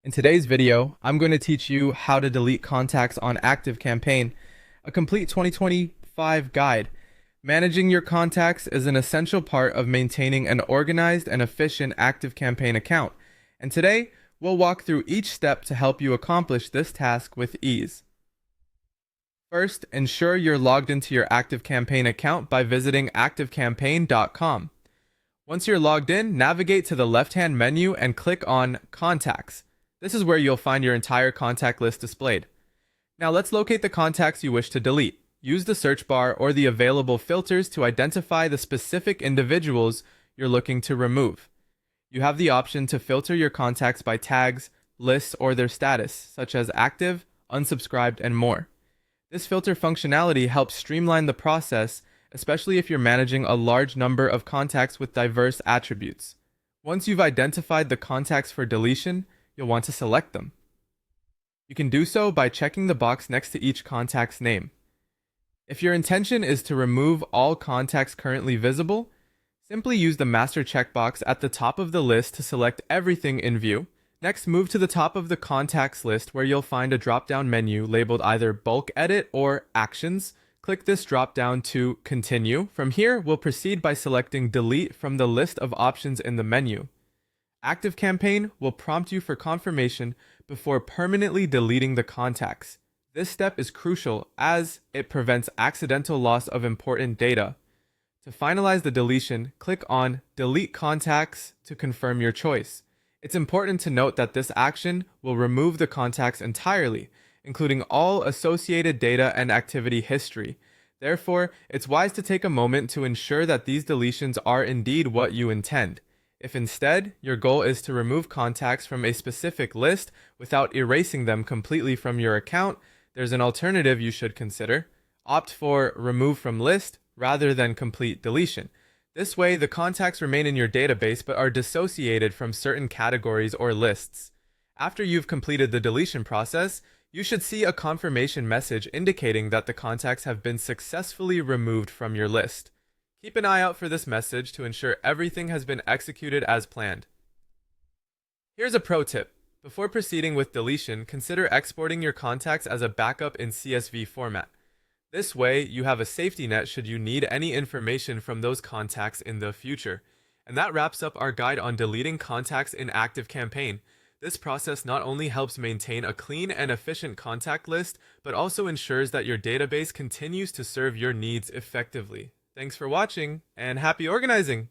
In today's video, I'm going to teach you how to delete contacts on ActiveCampaign, a complete 2025 guide. Managing your contacts is an essential part of maintaining an organized and efficient ActiveCampaign account, and today we'll walk through each step to help you accomplish this task with ease. First, ensure you're logged into your ActiveCampaign account by visiting ActiveCampaign.com. Once you're logged in, navigate to the left-hand menu and click on Contacts. This is where you'll find your entire contact list displayed. Now let's locate the contacts you wish to delete. Use the search bar or the available filters to identify the specific individuals you're looking to remove. You have the option to filter your contacts by tags, lists, or their status, such as active, unsubscribed, and more. This filter functionality helps streamline the process, especially if you're managing a large number of contacts with diverse attributes. Once you've identified the contacts for deletion, you'll want to select them. You can do so by checking the box next to each contact's name. If your intention is to remove all contacts currently visible, simply use the master checkbox at the top of the list to select everything in view. Next, move to the top of the contacts list where you'll find a drop-down menu labeled either Bulk Edit or Actions. Click this drop-down to Continue. From here, we'll proceed by selecting Delete from the list of options in the menu. ActiveCampaign will prompt you for confirmation before permanently deleting the contacts. This step is crucial as it prevents accidental loss of important data. To finalize the deletion, click on Delete Contacts to confirm your choice. It's important to note that this action will remove the contacts entirely, including all associated data and activity history. Therefore, it's wise to take a moment to ensure that these deletions are indeed what you intend. If instead, your goal is to remove contacts from a specific list without erasing them completely from your account, there's an alternative you should consider. Opt for Remove from List rather than complete deletion. This way, the contacts remain in your database but are dissociated from certain categories or lists. After you've completed the deletion process, you should see a confirmation message indicating that the contacts have been successfully removed from your list. Keep an eye out for this message to ensure everything has been executed as planned. Here's a pro tip. Before proceeding with deletion, consider exporting your contacts as a backup in CSV format. This way, you have a safety net should you need any information from those contacts in the future. And that wraps up our guide on deleting contacts in ActiveCampaign. This process not only helps maintain a clean and efficient contact list, but also ensures that your database continues to serve your needs effectively. Thanks for watching, and happy organizing!